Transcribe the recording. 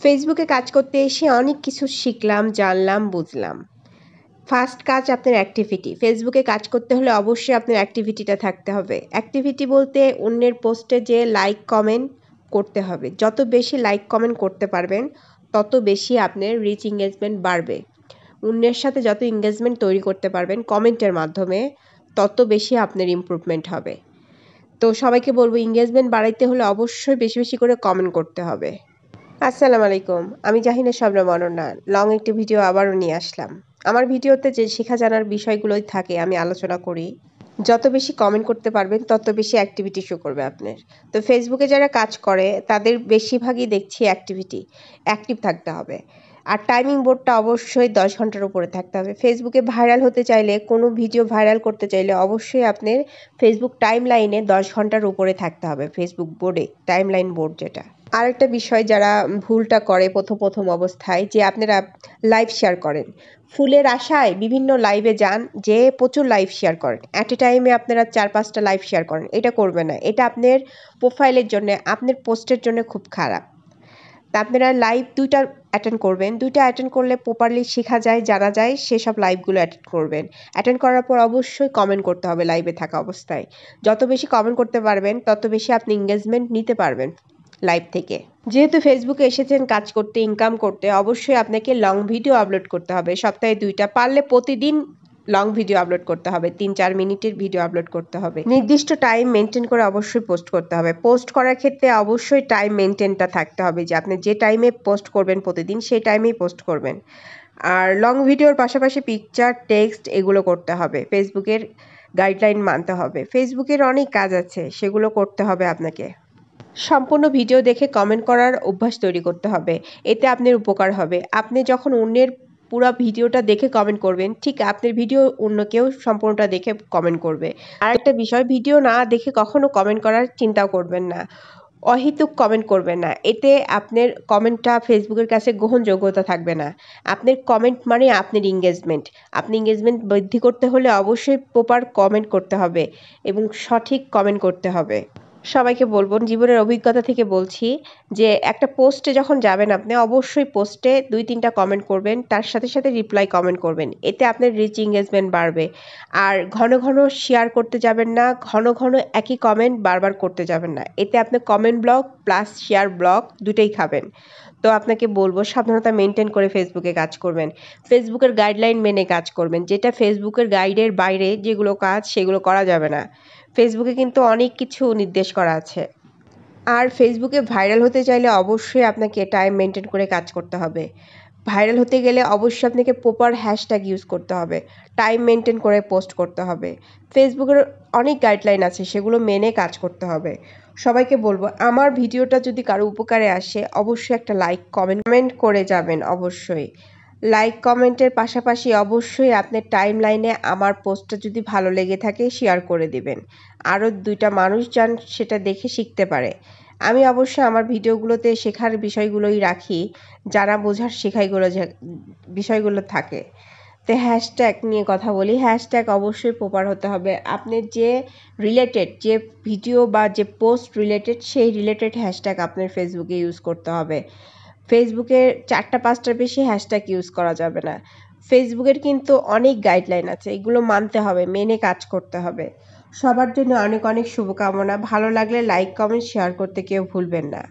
ফেসবুকে কাজ করতে এসে অনেক কিছু শিখলাম, জানলাম, বুঝলাম। ফার্স্ট কাজ আপনার অ্যাক্টিভিটি। ফেসবুকে কাজ করতে হলে অবশ্যই আপনার অ্যাক্টিভিটিটা থাকতে হবে। অ্যাক্টিভিটি বলতে অন্যের পোস্টে যেয়ে লাইক, কমেন্ট করতে হবে। যত বেশি লাইক, কমেন্ট করতে পারবেন, তত বেশি আপনার রিচ এনগেজমেন্ট বাড়বে। অন্যের সাথে যত এনগেজমেন্ট তৈরি করতে পারবেন কমেন্টের মাধ্যমে, তত বেশি আপনার ইমপ্রুভমেন্ট হবে। তো সবাইকে বলবো এনগেজমেন্ট বাড়াইতে হলে অবশ্যই বেশি, বেশি করে কমেন্ট করতে হবে। আসসালামু আলাইকুম। আমি জাহিনা শবনম অনন্যা। লং একটি ভিডিও আবারও নিয়ে আসলাম। আমার ভিডিওতে যে শেখা জানার বিষয়গুলোই থাকে আমি আলোচনা করি। যত বেশি কমেন্ট করতে পারবেন তত বেশি অ্যাক্টিভিটি শো করবে আপনার। তো ফেসবুকে যারা কাজ করে তাদের বেশিরভাগই দেখছি অ্যাক্টিভ থাকতে হবে। আর টাইমিং বোর্ডটা অবশ্যই ১০ ঘন্টার উপরে থাকতে হবে। ফেসবুকে ভাইরাল হতে চাইলে, কোনো ভিডিও ভাইরাল করতে চাইলে অবশ্যই আপনার ফেসবুক টাইমলাইনে ১০ ঘন্টার উপরে থাকতে হবে। ফেসবুক বোর্ডে, টাইমলাইন বোর্ড যেটা। আরেকটা বিষয় যারা ভুলটা করে প্রথম অবস্থায়, যে আপনারা লাইভ শেয়ার করেন। ফুলের আশায় বিভিন্ন লাইভে যান, যে প্রচুর লাইভ শেয়ার করেন। অ্যাট এ টাইমে আপনারা ৪-৫টা লাইভ শেয়ার করেন। এটা করবেন না। এটা আপনার প্রোফাইলের জন্য, আপনার পোস্টের জন্য খুব খারাপ। তা আপনারা লাইভ ২ টা অ্যাটেন্ড করবেন। ২ টা অ্যাটেন্ড করলে প্রপারলি শেখা যায়, জানা যায়, সেসব লাইভগুলো অ্যাটেন্ড করবেন। অ্যাটেন্ড করার পর অবশ্যই কমেন্ট করতে হবে লাইভে থাকা অবস্থায়। যত বেশি কমেন্ট করতে পারবেন, তত বেশি আপনি এনগেজমেন্ট নিতে পারবেন লাইভ থেকে। যেহেতু ফেসবুকে এসেছেন কাজ করতে, ইনকাম করতে, অবশ্যই আপনাকে লং ভিডিও আপলোড করতে হবে। সপ্তাহে ২ টা, পারলে প্রতিদিন লং ভিডিও আপলোড করতে হবে। ৩-৪ মিনিটের ভিডিও আপলোড করতে হবে। নির্দিষ্ট টাইম মেনটেন করে অবশ্যই পোস্ট করতে হবে। পোস্ট করার ক্ষেত্রে অবশ্যই টাইম মেনটেনটা থাকতে হবে, যে আপনি যে টাইমে পোস্ট করবেন প্রতিদিন সেই টাইমেই পোস্ট করবেন। আর লং ভিডিওর পাশাপাশি পিকচার, টেক্সট এগুলো করতে হবে। ফেসবুকের গাইডলাইন মানতে হবে। ফেসবুকের অনেক কাজ আছে, সেগুলো করতে হবে আপনাকে। সম্পূর্ণ ভিডিও দেখে কমেন্ট করার অভ্যাস তৈরি করতে হবে। এতে আপনার উপকার হবে। আপনি যখন অন্যের পুরা ভিডিওটা দেখে কমেন্ট করবেন, ঠিক আপনার ভিডিও অন্য কেউ সম্পূর্ণটা দেখে কমেন্ট করবে। আরেকটা বিষয়, ভিডিও না দেখে কখনো কমেন্ট করার চিন্তাও করবেন না। অহেতুক কমেন্ট করবেন না। এতে আপনার কমেন্টটা ফেসবুকের কাছে গ্রহণযোগ্যতা থাকবে না। আপনার কমেন্ট মানে আপনার এনগেজমেন্ট। আপনি এনগেজমেন্ট বৃদ্ধি করতে হলে অবশ্যই প্রপার কমেন্ট করতে হবে এবং সঠিক কমেন্ট করতে হবে। সবাইকে বলবো, জীবনের অভিজ্ঞতা থেকে বলছি, যে একটা পোস্টে যখন যাবেন আপনি অবশ্যই পোস্টে ২-৩টা কমেন্ট করবেন, তার সাথে সাথে রিপ্লাই কমেন্ট করবেন। এতে আপনার রিচ এনগেজমেন্ট বাড়বে। আর ঘন ঘন শেয়ার করতে যাবেন না, ঘন ঘন একই কমেন্ট বারবার করতে যাবেন না। এতে আপনি comment block plus share block দুটোই খাবেন। তো আপনাকে বলবো সাবধানতা মেনটেন করে ফেসবুকে কাজ করবেন। ফেসবুকের গাইডলাইন মেনে কাজ করবেন। যেটা ফেসবুকের গাইডের বাইরে যেগুলো কাজ, সেগুলো করা যাবে না। ফেসবুকে কিন্তু অনেক কিছু নির্দেশ করা আছে। আর ফেসবুকে ভাইরাল হতে চাইলে অবশ্যই আপনাকে টাইম মেনটেন করে কাজ করতে হবে। ভাইরাল হতে গেলে অবশ্যই আপনাকে প্রপার হ্যাশট্যাগ ইউজ করতে হবে। টাইম মেনটেন করে পোস্ট করতে হবে। ফেসবুকের অনেক গাইডলাইন আছে, সেগুলো মেনে কাজ করতে হবে। সবাইকে বলবো, আমার ভিডিওটা যদি কারো উপকারে আসে অবশ্যই একটা লাইক, কমেন্ট করে যাবেন অবশ্যই। লাইক, কমেন্টের পাশাপাশি অবশ্যই আপনার টাইমলাইনে আমার পোস্টটা যদি ভালো লেগে থাকে শেয়ার করে দিবেন। আরও ২টা মানুষ যেন সেটা দেখে শিখতে পারে। আমি অবশ্যই আমার ভিডিওগুলোতে শেখার বিষয়গুলোই রাখি, জানা বোঝার বিষয়গুলো থাকে। তো হ্যাশট্যাগ নিয়ে কথা বলি। হ্যাশট্যাগ অবশ্যই প্রপার হতে হবে। আপনার যে রিলেটেড, যে ভিডিও বা যে পোস্ট রিলেটেড, সেই রিলেটেড হ্যাশট্যাগ আপনার ফেসবুকে ইউজ করতে হবে। ফেসবুকে ৪টা-৫টার বেশি হ্যাশট্যাগ ইউজ করা যাবে না। ফেসবুকের কিন্তু অনেক গাইডলাইন আছে, এগুলো মানতে হবে, মেনে কাজ করতে হবে। সবার জন্য অনেক অনেক শুভকামনা। ভালো লাগলে লাইক, কমেন্ট, শেয়ার করতে কেউ ভুলবেন না।